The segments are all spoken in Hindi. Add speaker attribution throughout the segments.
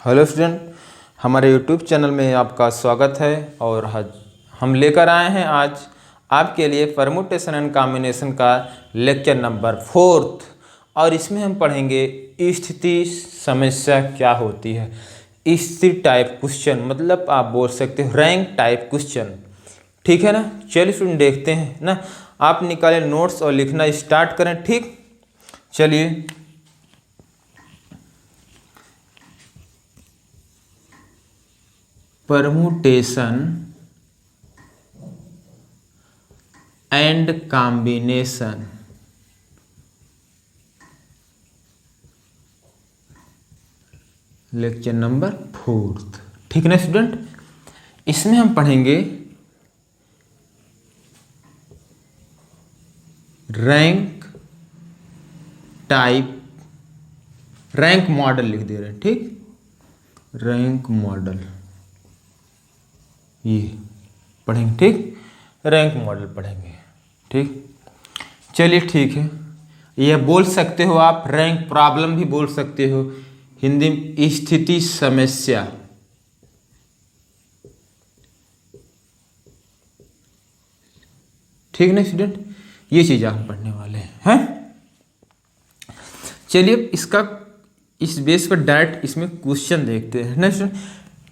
Speaker 1: हेलो स्टूडेंट, हमारे यूट्यूब चैनल में आपका स्वागत है। और हम लेकर आए हैं आज आपके लिए परमुटेशन एंड कॉम्बिनेशन का लेक्चर नंबर 4। और इसमें हम पढ़ेंगे स्थिति समस्या क्या होती है। स्थिति टाइप क्वेश्चन मतलब आप बोल सकते हो रैंक टाइप क्वेश्चन, ठीक है ना। चलिए स्टूडेंट देखते हैं ना, आप निकालें नोट्स और लिखना स्टार्ट करें। ठीक, चलिए permutation and combination lecture number 4, ठीक है ना स्टूडेंट। इसमें हम पढ़ेंगे रैंक टाइप, रैंक मॉडल लिख दे रहे हैं, ठीक, रैंक मॉडल ये पढ़ेंगे, ठीक, रैंक मॉडल पढ़ेंगे, ठीक। चलिए ठीक है, यह बोल सकते हो आप, रैंक प्रॉब्लम भी बोल सकते हो हिंदी में, स्थिति समस्या, ठीक ना स्टूडेंट। ये चीज आप पढ़ने वाले हैं। चलिए इसका इस बेस पर डायरेक्ट इसमें क्वेश्चन देखते हैं ना स्टूडेंट,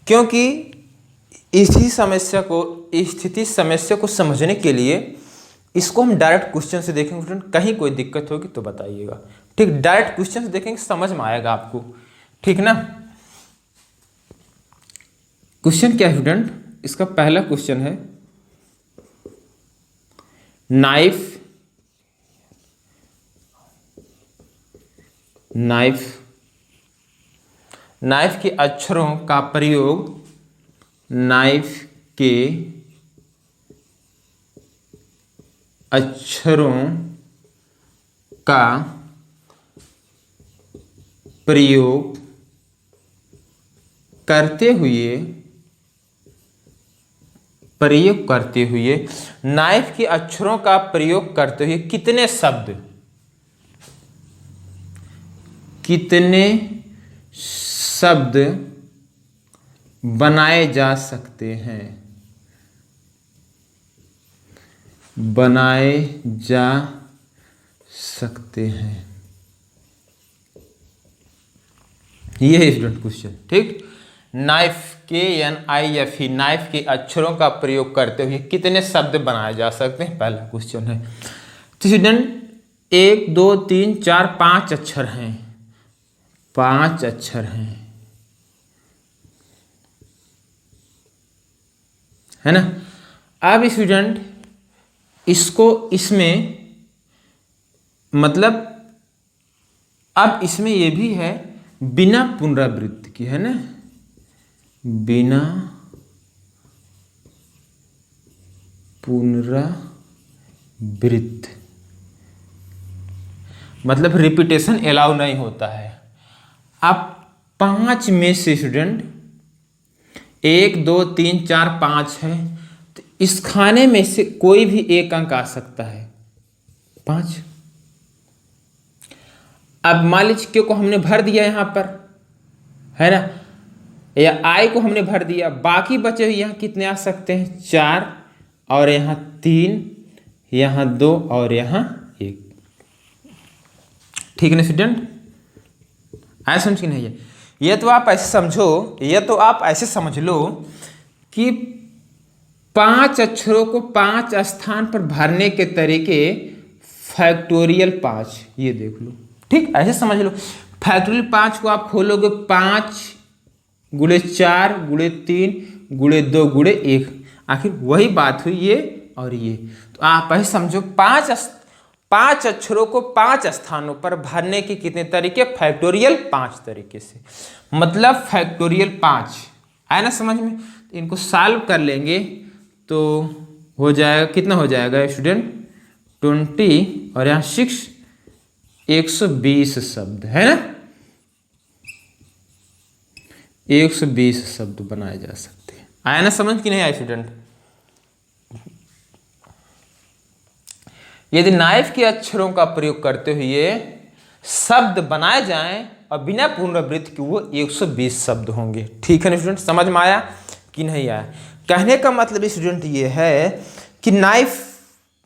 Speaker 1: क्योंकि स्थिति समस्या को समझने के लिए इसको हम डायरेक्ट क्वेश्चन से देखेंगे स्टूडेंट। कहीं कोई दिक्कत होगी तो बताइएगा, ठीक। डायरेक्ट क्वेश्चन से देखेंगे, समझ में आएगा आपको, ठीक ना। क्वेश्चन क्या है स्टूडेंट, इसका पहला क्वेश्चन है नाइफ के अक्षरों का प्रयोग, नाइफ के अक्षरों का प्रयोग करते हुए नाइफ के अक्षरों का प्रयोग करते हुए कितने शब्द बनाए जा सकते हैं, ये है स्टूडेंट क्वेश्चन, ठीक। नाइफ KNIFE नाइफ के अक्षरों का प्रयोग करते हुए कितने शब्द बनाए जा सकते हैं, पहला क्वेश्चन है। तो स्टूडेंट 1 2 3 4 5 अक्षर हैं, 5 अक्षर हैं, है ना। अब स्टूडेंट इसको इसमें मतलब अब इसमें ये भी है बिना पुनरावृत्ति की, है ना, बिना पुनरावृत्ति मतलब रिपीटेशन अलाउ नहीं होता है। अब 5 में से स्टूडेंट 1 2 3 4 5 है, तो इस खाने में से कोई भी एक अंक आ सकता है, 5। अब मान लीजिए क्यों को हमने भर दिया यहां पर, है ना, या आई को हमने भर दिया, बाकी बचे हुए यहां कितने आ सकते हैं, 4, और यहां 3, यहां 2 और यहां 1, ठीक है ना स्टूडेंट। ऐसा समझ नहीं है, ये तो आप ऐसे समझो, ये तो आप ऐसे समझ लो कि 5 अक्षरों को 5 स्थान पर भरने के तरीके फैक्टोरियल 5, ये देख लो, ठीक, ऐसे समझ लो। फैक्टोरियल 5 को आप खोलोगे 5 गुणे 4 गुणे 3 गुणे 2 गुणे 1, आखिर वही बात हुई ये और ये। तो आप ऐसे समझो 5 अक्षरों को 5 स्थानों पर भरने के कितने तरीके, फैक्टोरियल 5 तरीके से, मतलब फैक्टोरियल 5 आया ना समझ में। तो इनको सॉल्व कर लेंगे तो हो जाएगा, कितना हो जाएगा स्टूडेंट, 20 और यहाँ 6, 120 शब्द, है ना, 120 शब्द बनाए जा सकते हैं। आया ना समझ कि नहीं आया स्टूडेंट। यदि नाइफ के अक्षरों का प्रयोग करते हुए शब्द बनाए जाएं और बिना पुनरावृत्ति के वो 120 शब्द होंगे। ठीक है ना स्टूडेंट, समझ में आया कि नहीं आया? कहने का मतलब स्टूडेंट ये है कि नाइफ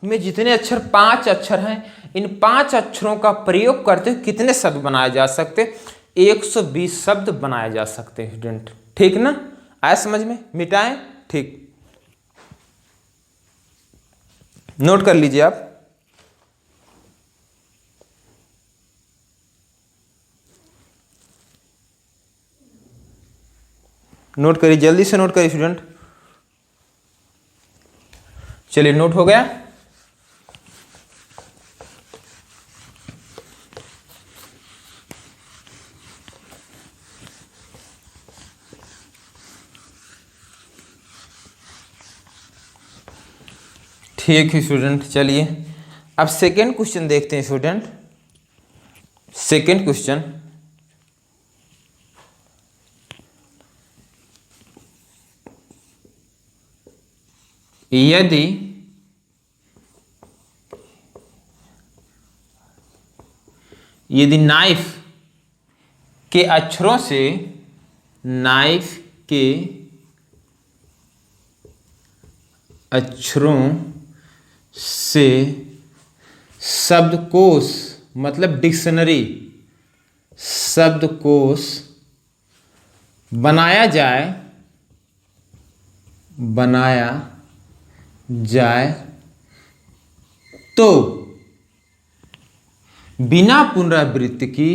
Speaker 1: में जितने अक्षर 5 अक्षर हैं, इन 5 अक्षरों का प्रयोग करते हुए कितने शब्द बनाए जा सकते? 120 शब्द बनाए जा सकते हैं स्टूडेंट। ठीक ना, आया समझ में? मिटाएं, ठीक, नोट कर लीजिए आप। नोट करिए, जल्दी से नोट करिए स्टूडेंट। चलिए, नोट हो गया। ठीक है स्टूडेंट, चलिए अब सेकेंड क्वेश्चन देखते हैं स्टूडेंट। सेकेंड क्वेश्चन, यदि नाइफ के अक्षरों से, नाइफ के अक्षरों से शब्दकोश मतलब डिक्शनरी, शब्दकोश बनाया जाए तो बिना पुनरावृत्ति की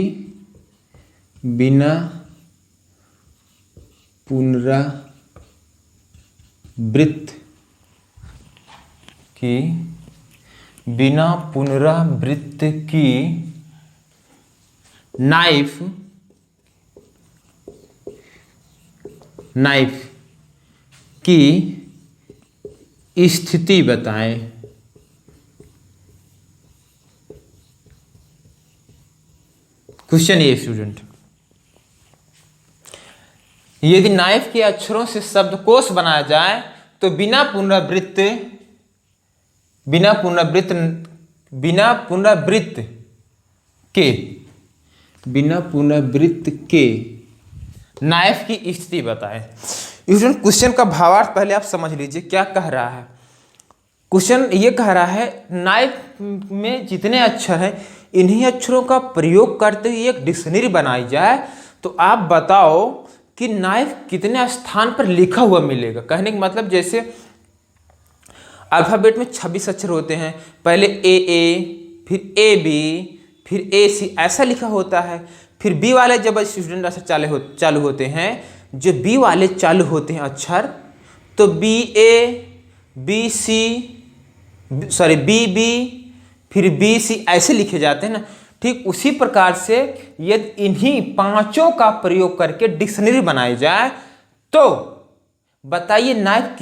Speaker 1: नाइफ की स्थिति बताएं। क्वेश्चन ये स्टूडेंट, यदि नाइफ के अक्षरों से शब्दकोश बनाया जाए तो बिना पुनरावृत्त के नाइफ की स्थिति बताएं। स्टूडेंट, क्वेश्चन का भावार्थ पहले आप समझ लीजिए क्या कह रहा है। क्वेश्चन ये कह रहा है नाइफ में जितने अक्षर हैं, इन्हीं अक्षरों का प्रयोग करते हुए एक डिक्शनरी बनाई जाए तो आप बताओ कि नाइफ कितने स्थान पर लिखा हुआ मिलेगा। कहने का मतलब जैसे अल्फाबेट में 26 अक्षर होते हैं, पहले ए, फिर AB, फिर AC ऐसा लिखा होता है। फिर बी वाले जब स्टूडेंट अक्षर चालू होते हैं, जो बी वाले चालू होते हैं अक्षर, तो BA, BC, BB, फिर BC ऐसे लिखे जाते हैं ना। ठीक उसी प्रकार से यदि इन्हीं पांचों का प्रयोग करके डिक्शनरी बनाई जाए तो बताइए नाइफ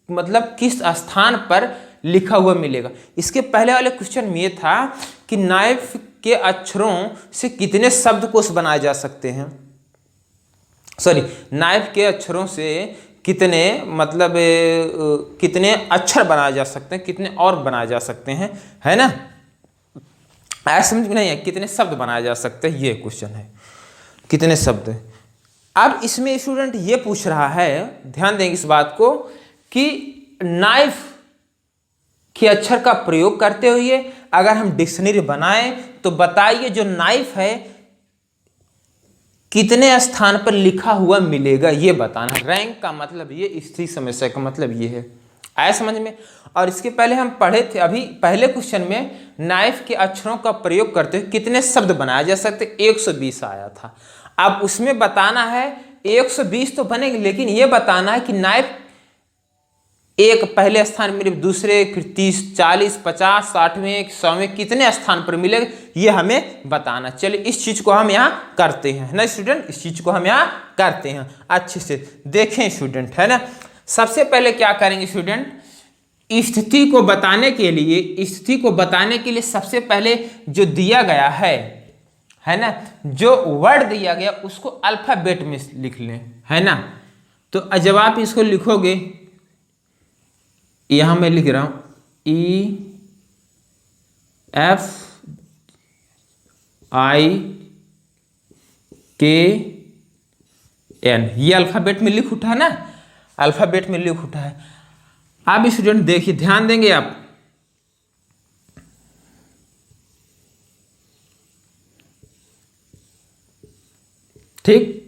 Speaker 1: मतलब किस स्थान पर लिखा हुआ मिलेगा। इसके पहले वाले क्वेश्चन में ये था कि नाइफ के अक्षरों से कितने शब्दकोश बनाए जा सकते हैं, नाइफ के अक्षरों से कितने मतलब कितने अक्षर बनाए जा सकते हैं, कितने और बनाए जा सकते हैं, है ना? ऐसा समझ में नहीं है, कितने शब्द बनाए जा सकते हैं, ये क्वेश्चन है, कितने शब्द। अब इसमें स्टूडेंट ये पूछ रहा है, ध्यान देंगे इस बात को, कि नाइफ के अक्षर का प्रयोग करते हुए अगर हम डिक्शनरी बनाएं तो बताइए जो नाइफ है कितने स्थान पर लिखा हुआ मिलेगा, ये बताना। रैंक का मतलब ये, स्थिति समस्या का मतलब ये है। आया समझ में? और इसके पहले हम पढ़े थे, अभी पहले क्वेश्चन में नाइफ के अक्षरों का प्रयोग करते हुए कितने शब्द बनाए जा सकते, 120 आया था। अब उसमें बताना है 120 तो बनेंगे, लेकिन ये बताना है कि नाइफ एक पहले स्थान में, दूसरे, फिर 30, 40, 50, 60वें, 100वें कितने स्थान पर मिलेगा, ये हमें बताना। चलिए इस चीज को हम यहाँ करते हैं, है ना स्टूडेंट? इस चीज को हम यहाँ करते हैं, अच्छे से देखें स्टूडेंट, है ना। सबसे पहले क्या करेंगे स्टूडेंट, स्थिति को बताने के लिए सबसे पहले जो दिया गया है ना, जो वर्ड दिया गया उसको अल्फाबेट में लिख लें, है ना। तो जब आप इसको लिखोगे, यहां मैं लिख रहा हूं EFI के एन, ये अल्फाबेट में लिख उठा ना, अल्फाबेट में लिख उठा है। अब स्टूडेंट देखिए, ध्यान देंगे आप, ठीक।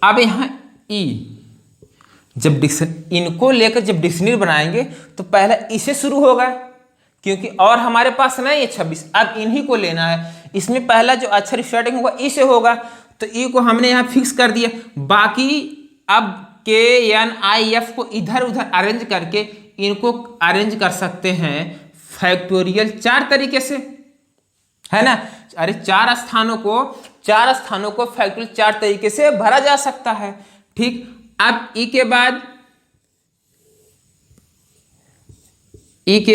Speaker 1: अब यहां ई, जब इनको लेकर जब डिक्शनरी बनाएंगे तो पहले इसे शुरू होगा, क्योंकि और हमारे पास नहीं है 26, अब इन्हीं को लेना है। इसमें पहला जो अक्षर स्टार्टिंग होगा ई से होगा, तो ई को हमने यहाँ फिक्स कर दिया। बाकी अब के एन आई एफ को इधर उधर अरेंज करके इनको अरेंज कर सकते हैं फैक्टोरियल 4 तरीके से, है ना। अरे चार स्थानों को फैक्टोरियल 4 तरीके से भरा जा सकता है, ठीक। अब ई के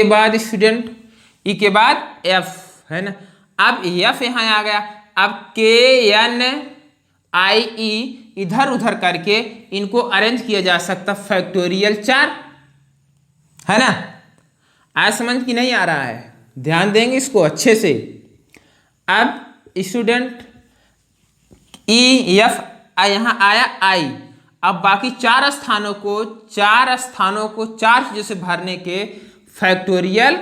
Speaker 1: बाद स्टूडेंट, ई के बाद एफ, है ना। अब एफ यहां आ गया। अब के एन आई ई इधर उधर करके इनको अरेंज किया जा सकता फैक्टोरियल 4, है ना। आज समझ की नहीं आ रहा है, ध्यान देंगे इसको अच्छे से। अब स्टूडेंट ई एफ यहां आया आई, अब बाकी 4 स्थानों को 4 चीजों से भरने के फैक्टोरियल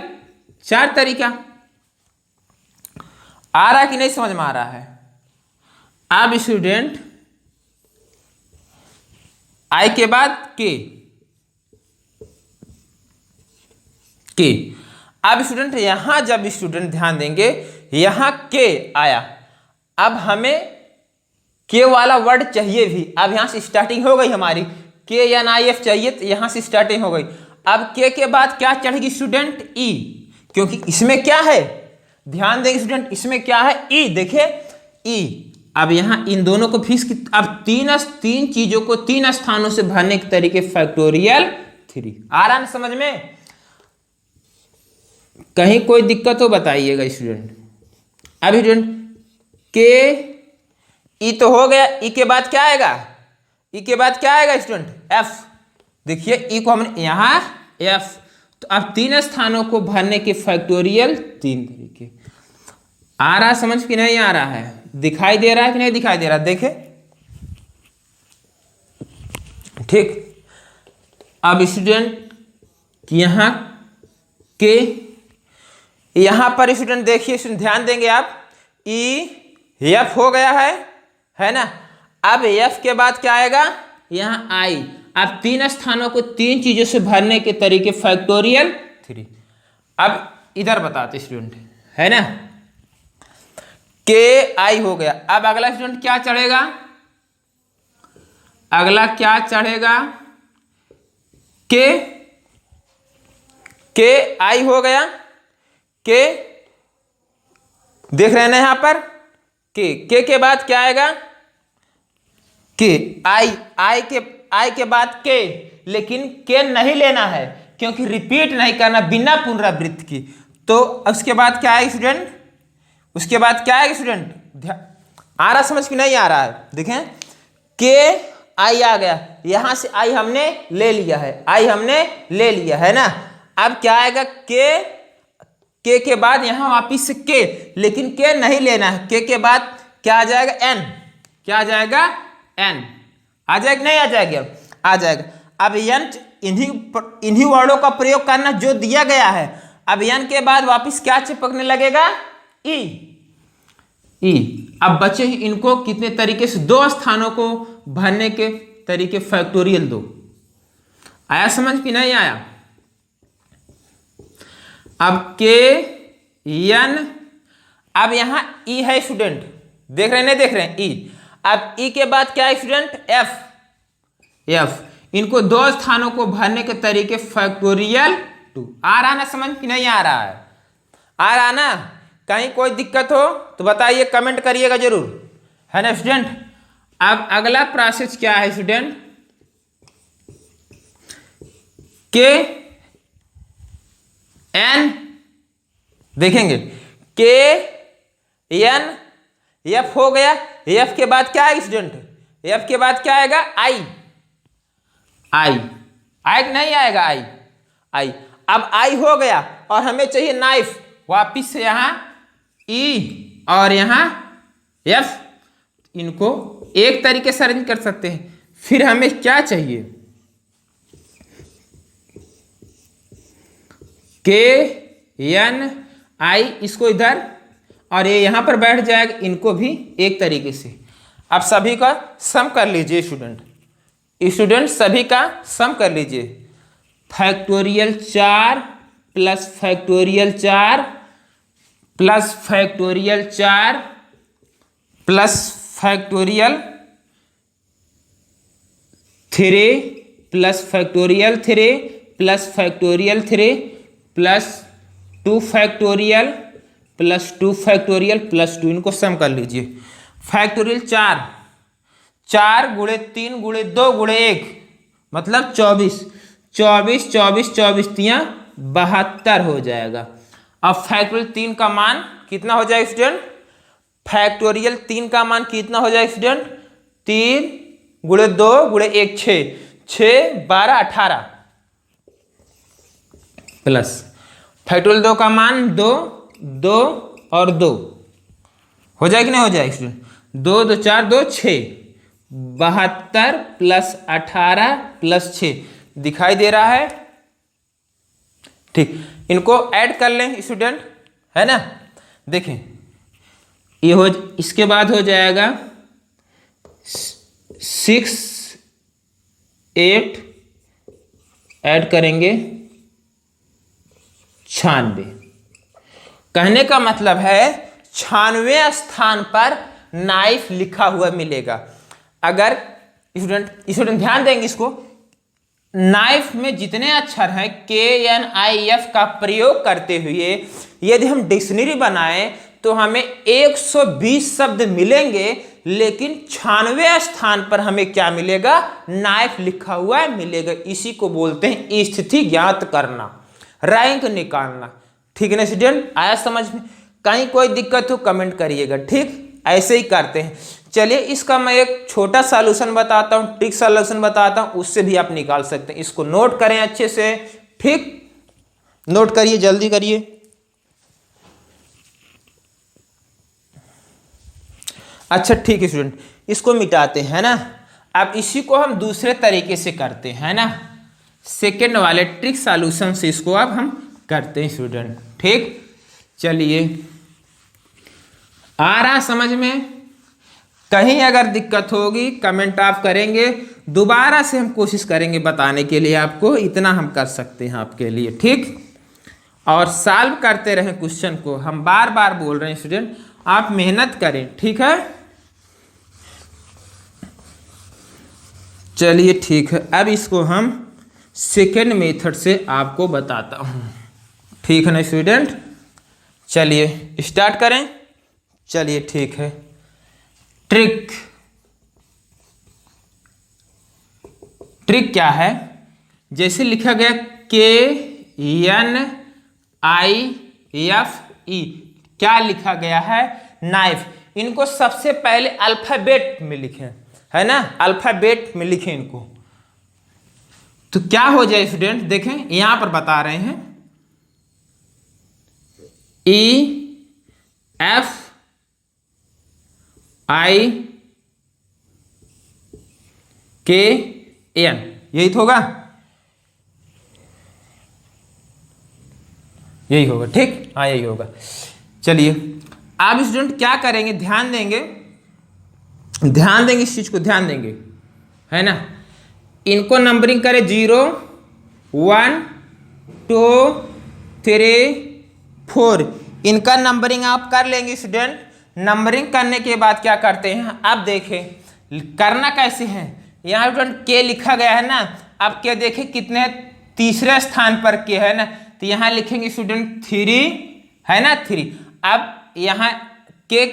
Speaker 1: 4 तरीका। आ रहा कि नहीं समझ में आ रहा है। अब स्टूडेंट आई के बाद के, अब स्टूडेंट यहां जब स्टूडेंट ध्यान देंगे, यहां के आया, अब हमें के वाला वर्ड चाहिए भी। अब यहां से स्टार्टिंग हो गई हमारी, के एन आई एफ चाहिए, तो यहां से स्टार्टिंग हो गई। अब के बाद क्या चढ़ेगी स्टूडेंट ई, क्योंकि इसमें क्या है, ध्यान देंगे स्टूडेंट, इसमें क्या है ई, देखे ई। अब यहां इन दोनों को फिक्स, अब तीन चीजों को 3 स्थानों से भरने के तरीके फैक्टोरियल 3। आ रहा ना समझ में, कहीं कोई दिक्कत हो बताइएगा स्टूडेंट। अब स्टूडेंट के ई तो हो गया, ई के बाद क्या आएगा, ई के बाद क्या आएगा स्टूडेंट एफ। देखिए ई को हमने यहां एफ, तो अब 3 स्थानों को भरने के फैक्टोरियल 3 तरीके। आ रहा समझ कि नहीं आ रहा है, दिखाई दे रहा है कि नहीं दिखाई दे रहा, देखे, ठीक। अब स्टूडेंट यहां के, यहां पर स्टूडेंट देखिए, ध्यान देंगे आप, ई एफ हो गया है ना। अब एफ के बाद क्या आएगा, यहां आई। अब 3 स्थानों को 3 चीजों से भरने के तरीके फैक्टोरियल 3। अब इधर बताते स्टूडेंट, है ना, के आई हो गया। अब अगला स्टूडेंट क्या चढ़ेगा, अगला क्या चढ़ेगा, के आई हो गया, के देख रहे हैं ना यहां पर, के बाद क्या आएगा, के आई के बाद के, लेकिन के नहीं लेना है, क्योंकि रिपीट नहीं करना बिना पुनरावृत्ति की। तो उसके बाद क्या आएगा स्टूडेंट, उसके बाद क्या आएगा स्टूडेंट, आ रहा समझ कि नहीं आ रहा है, देखें के आई आ गया, यहां से आई हमने ले लिया है, आई हमने ले लिया है ना। अब क्या आएगा, के बाद यहां वापिस से के, लेकिन के नहीं लेना है, के बाद क्या आ जाएगा, एन, क्या आ जाएगा, एन। आ जाएगा नहीं आ जाएगा, आ जाएगा। अब एन इन्हीं वर्डों का प्रयोग करना जो दिया गया है। अब एन के बाद वापिस क्या चिपकने लगेगा, ई। अब बचे इनको कितने तरीके से, 2 स्थानों को भरने के तरीके फैक्टोरियल 2। आया समझ कि नहीं आया। अब के एन, अब यहां ई है स्टूडेंट, देख रहे हैं नहीं देख रहे हैं, ई। अब ई के बाद क्या है स्टूडेंट, एफ। इनको 2 स्थानों को भरने के तरीके फैक्टोरियल 2। आ रहा ना समझ कि नहीं आ रहा है, आ रहा ना। कहीं कोई दिक्कत हो तो बताइए, कमेंट करिएगा जरूर, है ना स्टूडेंट। अब अगला प्रोसेस क्या है स्टूडेंट, के एन, देखेंगे के एन एफ हो गया। एफ के बाद क्या आएगा स्टूडेंट, एफ के बाद क्या आएगा, आई नहीं आएगा, आई। अब आई हो गया और हमें चाहिए नाइफ, वापिस से यहां ई और यहां एफ, इनको एक तरीके से अरेंज कर सकते हैं। फिर हमें क्या चाहिए, KNI, इसको इधर और ये यहां पर बैठ जाएगा, इनको भी एक तरीके से। अब सभी का सम कर लीजिए स्टूडेंट सभी का सम कर लीजिए। Factorial 4 plus factorial 4 plus factorial 4 plus factorial 3 plus factorial 3 plus factorial 3 plus 2 factorial plus 2 factorial plus 2, इनको सम कर लीजिए। फैक्टोरियल 4 गुणे 3 गुणे 2 गुणे 1 मतलब 24, 24 24 24 तियां 72 हो जाएगा। अब फैक्टोरियल 3 का मान कितना हो जाएगा स्टूडेंट, फैक्टोरियल 3 का मान कितना हो जाएगा स्टूडेंट, 3 गुणे 2 गुणे 1 6, 6 12 18 प्लस फैक्टोरियल 2 का मान 2 2 और 2 हो जाएगा कि नहीं हो जाएगा स्टूडेंट, 2 2 4 2 6, 72 प्लस 18 प्लस 6 दिखाई दे रहा है। ठीक, इनको ऐड कर लें स्टूडेंट, है ना। देखें ये हो, इसके बाद हो जाएगा 6 8 ऐड करेंगे 96। कहने का मतलब है 96वें स्थान पर नाइफ लिखा हुआ मिलेगा। अगर स्टूडेंट ध्यान देंगे इसको, नाइफ में जितने अक्षर हैं KNIF का प्रयोग करते हुए यदि हम डिक्शनरी बनाएं तो हमें 120 शब्द मिलेंगे, लेकिन 96वें स्थान पर हमें क्या मिलेगा, नाइफ लिखा हुआ मिलेगा। इसी को बोलते हैं स्थिति ज्ञात करना, रैंक निकालना। ठीक है ना स्टूडेंट, आया समझ में। कहीं कोई दिक्कत हो कमेंट करिएगा, ठीक ऐसे ही करते हैं। चलिए इसका मैं एक छोटा सॉल्यूशन बताता हूँ, ट्रिक सॉल्यूशन बताता हूँ, उससे भी आप निकाल सकते हैं। इसको नोट करें अच्छे से, ठीक नोट करिए, जल्दी करिए। अच्छा ठीक है स्टूडेंट, इसको मिटाते हैं ना। अब इसी को हम दूसरे तरीके से करते हैं ना, सेकेंड वाले ट्रिक सॉल्यूशन से इसको अब हम करते हैं स्टूडेंट। ठीक, चलिए आ रहा समझ में। कहीं अगर दिक्कत होगी कमेंट आप करेंगे, दोबारा से हम कोशिश करेंगे बताने के लिए आपको, इतना हम कर सकते हैं आपके लिए। ठीक, और सॉल्व करते रहें क्वेश्चन को, हम बार बार बोल रहे हैं स्टूडेंट, आप मेहनत करें, ठीक है। चलिए ठीक है, अब इसको हम सेकेंड मेथड से आपको बताता हूं, ठीक है ना स्टूडेंट। चलिए स्टार्ट करें। चलिए ठीक है, ट्रिक क्या है, जैसे लिखा गया KNIFE, क्या लिखा गया है, नाइफ। इनको सबसे पहले अल्फाबेट में लिखें, है ना, अल्फाबेट में लिखें इनको, तो क्या हो जाए स्टूडेंट, देखें यहां पर बता रहे हैं EFIKN, यही तो होगा, यही होगा। ठीक, हाँ यही होगा। चलिए अब स्टूडेंट क्या करेंगे, ध्यान देंगे इस चीज को, ध्यान देंगे, है ना। इनको नंबरिंग करें 0 1 2 3 4, इनका नंबरिंग आप कर लेंगे स्टूडेंट। नंबरिंग करने के बाद क्या करते हैं, अब देखें करना कैसे है। यहाँ स्टूडेंट के लिखा गया है ना, अब क्या देखें कितने, तीसरे स्थान पर के है ना, तो यहाँ लिखेंगे स्टूडेंट 3, है ना 3। अब यहाँ के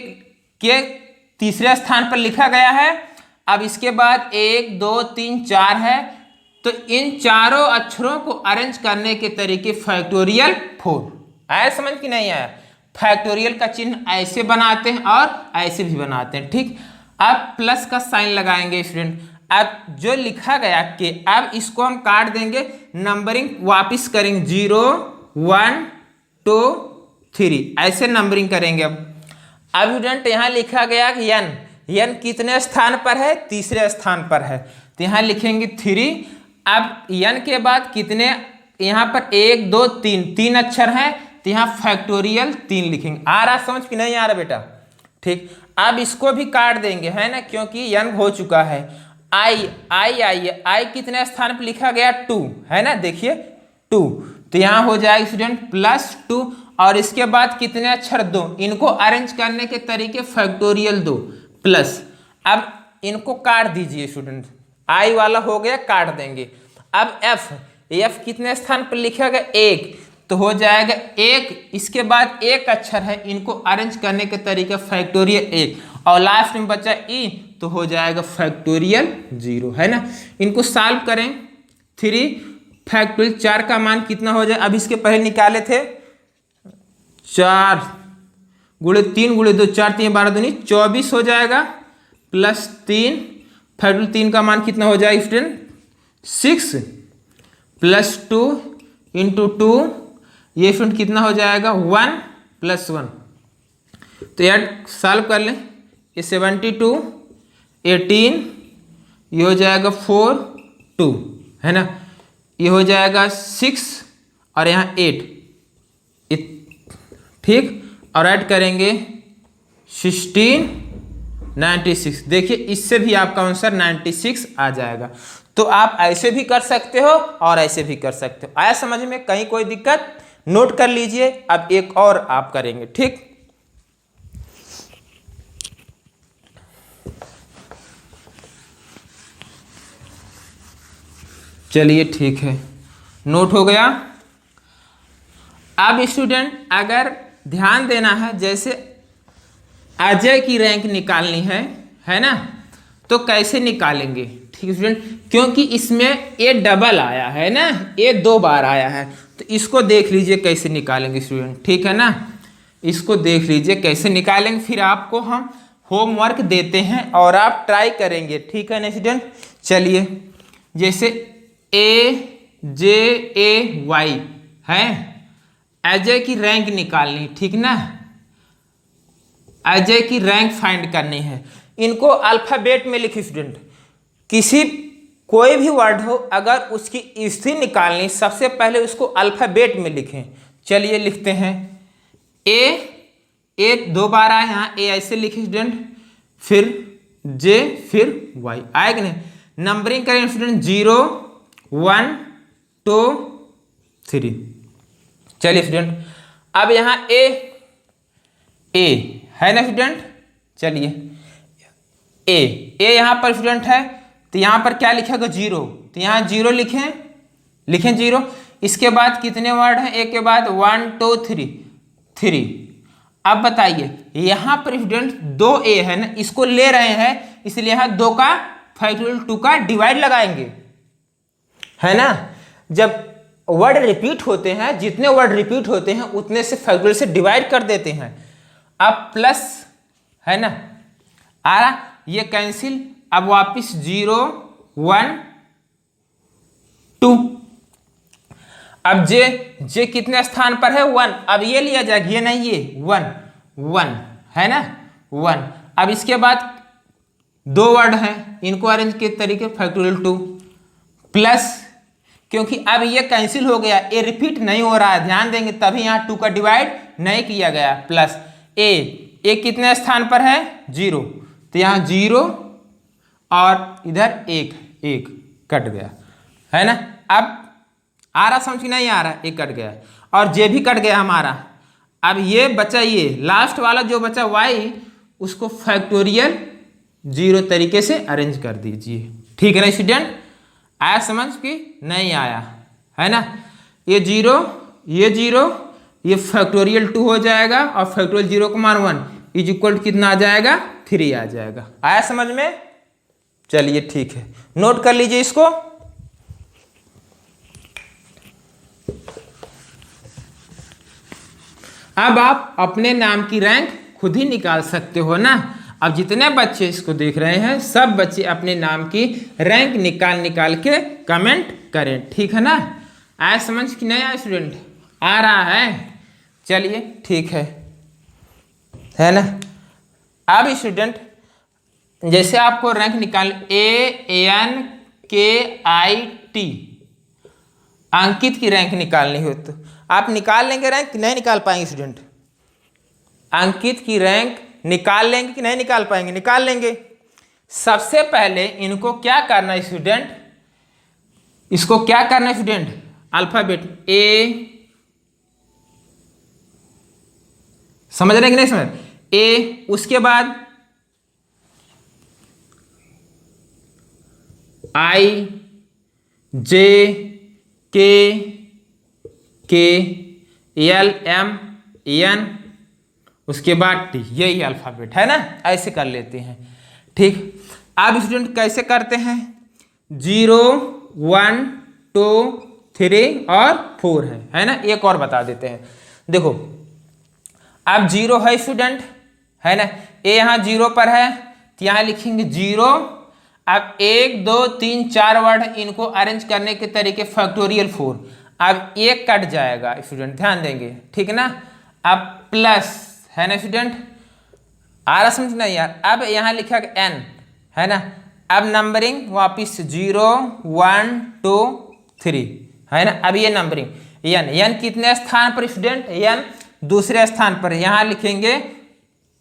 Speaker 1: तीसरे स्थान पर लिखा गया है। अब इसके बाद 1 2 3 4 है, तो इन चारों अक्षरों को अरेंज करने के तरीके फैक्टोरियल 4। आया समझ कि नहीं आया। फैक्टोरियल का चिन्ह ऐसे बनाते हैं और ऐसे भी बनाते हैं। ठीक, अब प्लस का साइन लगाएंगे स्टूडेंट। अब जो लिखा गया कि अब इसको हम काट देंगे, नंबरिंग वापस करेंगे 0 1 2 3 ऐसे नंबरिंग करेंगे। अब स्टूडेंट यहाँ लिखा गया कि n, n कितने स्थान पर है, तीसरे स्थान पर है, तो यहाँ लिखेंगे 3। अब n के बाद कितने, यहाँ पर 1 2 3 3 अक्षर है, तो यहाँ फैक्टोरियल 3 लिखेंगे। आ रहा समझ कि नहीं आ रहा बेटा? ठीक, अब इसको भी काट देंगे है ना, क्योंकि n हो चुका है। आई कितने स्थान पर लिखा गया, 2 है ना, देखिए 2, तो यहाँ हो जाएगा स्टूडेंट +2। और इसके बाद कितने अक्षर, 2, इनको अरेंज करने के तरीके फैक्टोरियल 2 प्लस। अब इनको काट दीजिए स्टूडेंट, आई वाला हो गया, काट देंगे। अब एफ कितने स्थान पर लिखा गया, 1, तो हो जाएगा 1, इसके बाद एक अक्षर है, इनको अरेंज करने के तरीके फैक्टोरियल 1, और लास्ट में बचा ई, तो हो जाएगा फैक्टोरियल 0 है ना। इनको सॉल्व करें, 3 फैक्टोरियल 4 का मान कितना हो जाए, अब इसके पहले निकाले थे 4 गुणे 3 गुणे 2 4 3 12 दूनी 24 हो जाएगा, +3 फैक्टोरियल 3 का मान कितना हो जाएगा स्टूडेंट 6 +2 × 2, ये स्टूडेंट कितना हो जाएगा 1 + 1। तो यार सॉल्व कर लें, ये 72 18, ये हो जाएगा 4 2 है ना, ये हो जाएगा 6 और यहाँ 8, ठीक, और ऐड करेंगे 16 96। देखिए इससे भी आपका आंसर 96 आ जाएगा। तो आप ऐसे भी कर सकते हो और ऐसे भी कर सकते हो। आया समझ में, कहीं कोई दिक्कत, नोट कर लीजिए। अब एक और आप करेंगे, ठीक। चलिए ठीक है, नोट हो गया। अब स्टूडेंट अगर ध्यान देना है, जैसे अजय की रैंक निकालनी है ना, तो कैसे निकालेंगे, ठीक है स्टूडेंट, क्योंकि इसमें ए डबल आया है ना, ए 2 बार आया है, तो इसको देख लीजिए कैसे निकालेंगे स्टूडेंट, ठीक है ना, इसको देख लीजिए कैसे निकालेंगे, फिर आपको हम होमवर्क देते हैं और आप ट्राई करेंगे, ठीक है ना स्टूडेंट। चलिए, जैसे AJAY है, अजय की रैंक निकालनी, ठीक ना, अजय की रैंक फाइंड करनी है। इनको अल्फाबेट में लिखिए स्टूडेंट, किसी कोई भी वर्ड हो, अगर उसकी स्थिति निकालनी, सबसे पहले उसको अल्फाबेट में लिखें। चलिए लिखते हैं, ए 2 बार आया, यहाँ ए ऐसे लिखे स्टूडेंट, फिर जे, फिर वाई, आएगा नहीं। नंबरिंग करें स्टूडेंट, 0 1 2 3। चलिए स्टूडेंट, अब यहाँ ए है ना स्टूडेंट, चलिए ए यहाँ पर स्टूडेंट है, तो यहाँ पर क्या लिखेगा 0, तो यहाँ 0 लिखें 0। इसके बाद कितने वर्ड हैं, ए के बाद 1 2 3। अब बताइए, यहाँ पर स्टूडेंट 2 ए है ना, इसको ले रहे हैं, इसलिए यहाँ 2 का फैक्टोरियल 2 का डिवाइड लगाएंगे, है ना। जब वर्ड रिपीट होते हैं, जितने वर्ड रिपीट होते हैं उतने से फैक्टोरियल से डिवाइड कर देते हैं। अब प्लस है ना, आ रहा, ये कैंसिल, अब वापिस 0 1 2। अब जे कितने स्थान पर है 1, अब ये लिया जाएगा, ये नहीं, ये 1 है ना 1। अब इसके बाद 2 वर्ड हैं, इनको अरेंज के तरीके फैक्टोरियल 2 प्लस, क्योंकि अब ये कैंसिल हो गया, ये रिपीट नहीं हो रहा है, ध्यान देंगे, तभी यहाँ 2 का डिवाइड नहीं किया गया, प्लस ए कितने स्थान पर है 0, तो यहाँ 0 और इधर 1 कट गया, है ना। अब आ रहा समझ कि नहीं आ रहा, 1 कट गया, और जे भी कट गया हमारा। अब ये बचा, ये लास्ट वाला जो बचा y, उसको फैक्टोरियल 0 तरीके से अरेंज कर दीजिए, ठीक है ना स्टूडेंट। आया समझ कि नहीं आया, है ना। ये 0 ये फैक्टोरियल 2 हो जाएगा, और फैक्टोरियल 0 का मान 1 इज इक्वल कितना आ जाएगा 3 आ जाएगा। आया समझ में, चलिए ठीक है, नोट कर लीजिए इसको। अब आप अपने नाम की रैंक खुद ही निकाल सकते हो ना। अब जितने बच्चे इसको देख रहे हैं, सब बच्चे अपने नाम की रैंक निकाल के कमेंट करें, ठीक है ना। आया समझ कि नहीं आया स्टूडेंट, आ रहा है, चलिए ठीक है ना। अब स्टूडेंट जैसे आपको रैंक निकाल ANKIT अंकित की रैंक निकालनी हो तो आप निकाल लेंगे रैंक कि नहीं निकाल पाएंगे स्टूडेंट? अंकित की रैंक निकाल लेंगे कि नहीं निकाल पाएंगे? निकाल लेंगे। सबसे पहले इनको क्या करना है स्टूडेंट? इसको क्या करना है स्टूडेंट? अल्फाबेट A, समझ रहे हैं कि नहीं समझ? A, उसके बाद I, J, K, L, M, N, उसके बाद T। यही अल्फाबेट है ना, ऐसे कर लेते हैं। ठीक, अब स्टूडेंट कैसे करते हैं? 0, 1, 2, 3 और 4 है ना। एक और बता देते हैं, देखो अब 0 है स्टूडेंट, है ना। ए यहाँ 0 पर है तो यहाँ लिखेंगे 0। अब 1, 2, 3, 4 वर्ड है, इनको अरेंज करने के तरीके फैक्टोरियल 4। अब एक कट जाएगा स्टूडेंट, ध्यान देंगे, ठीक ना। अब प्लस है ना स्टूडेंट, आ रहा समझ नहीं यार? अब यहाँ लिखा गया n है ना। अब नंबरिंग वापिस 0, 1, 2, 3 है ना। अब ये नंबरिंग n कितने स्थान पर स्टूडेंट? n दूसरे स्थान पर, यहाँ लिखेंगे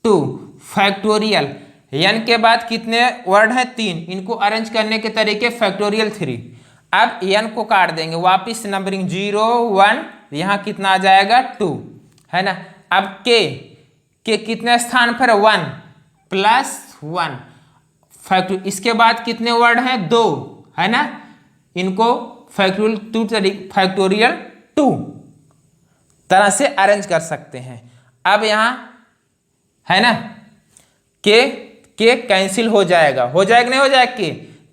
Speaker 1: 2 फैक्टोरियल। n के बाद कितने वर्ड हैं? 3, इनको अरेंज करने के तरीके फैक्टोरियल 3। अब n को काट देंगे, वापिस नंबरिंग 0, 1, यहाँ कितना आ जाएगा? 2 है ना। अब के कितने स्थान पर? 1 प्लस 1 फैक्टोरियल। इसके बाद कितने वर्ड हैं? 2 है ना, इनको फैक्टोरियल 2 तरह से अरेंज कर सकते हैं। अब यहाँ है ना के कैंसिल हो जाएगा, नहीं हो जाएगा?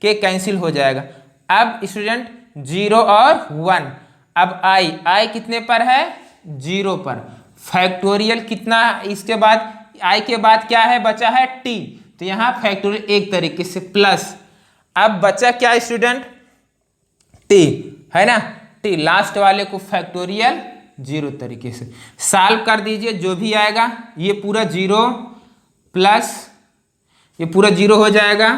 Speaker 1: के कैंसिल हो जाएगा। अब स्टूडेंट 0 और 1। अब आई कितने पर है? 0 पर। फैक्टोरियल कितना? इसके बाद आई के बाद क्या है? बचा है टी, तो यहाँ फैक्टोरियल एक तरीके से प्लस। अब बचा क्या स्टूडेंट? टी है ना, टी लास्ट वाले को फैक्टोरियल 0 तरीके से सॉल्व कर दीजिए। जो भी आएगा ये पूरा 0 प्लस ये पूरा 0 हो जाएगा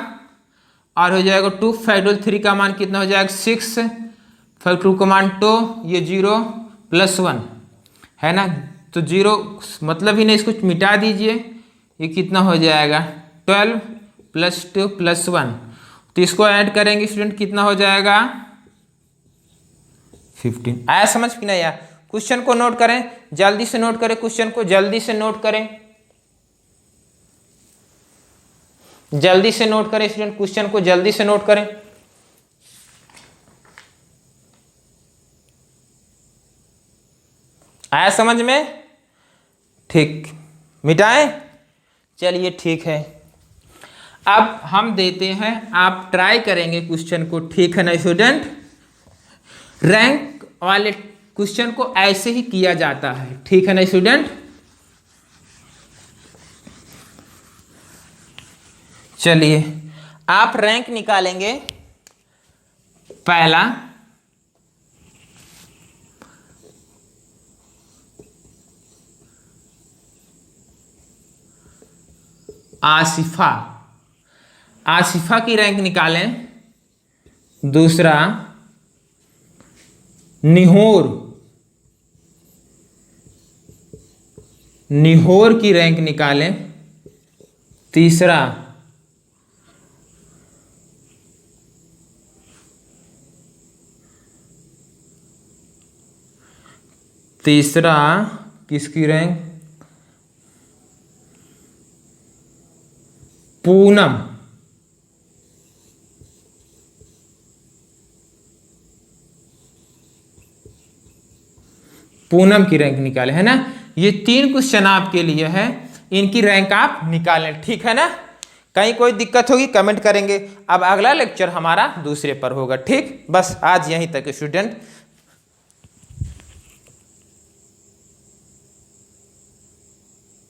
Speaker 1: और हो जाएगा 2 फैक्टोरियल 3 का मान कितना हो जाएगा? 6 फैक्टोरियल का मान 2, ये 0 प्लस 1 है ना, तो 0 मतलब ही नहीं, इसको मिटा दीजिए। ये कितना हो जाएगा? 12 प्लस 2 प्लस 1, तो इसको ऐड करेंगे स्टूडेंट, कितना हो जाएगा? 15। आया समझ कि नहीं यार? क्वेश्चन को नोट करें, जल्दी से नोट करें, क्वेश्चन को जल्दी से नोट करें, जल्दी से नोट करें स्टूडेंट, क्वेश्चन को जल्दी से नोट करें। आया समझ में? ठीक, मिटाएं? चलिए ठीक है। अब हम देते हैं, आप ट्राई करेंगे क्वेश्चन को, ठीक है ना स्टूडेंट? रैंक वाले क्वेश्चन को ऐसे ही किया जाता है, ठीक है ना स्टूडेंट? चलिए आप रैंक निकालेंगे। पहला आसिफा की रैंक निकालें। दूसरा निहोर की रैंक निकालें। तीसरा किसकी रैंक? पूनम की रैंक निकाले, है ना। ये 3 क्वेश्चन आपके लिए है, इनकी रैंक आप निकालें, ठीक है ना। कहीं कोई दिक्कत होगी कमेंट करेंगे। अब अगला लेक्चर हमारा दूसरे पर होगा, ठीक। बस आज यहीं तक स्टूडेंट।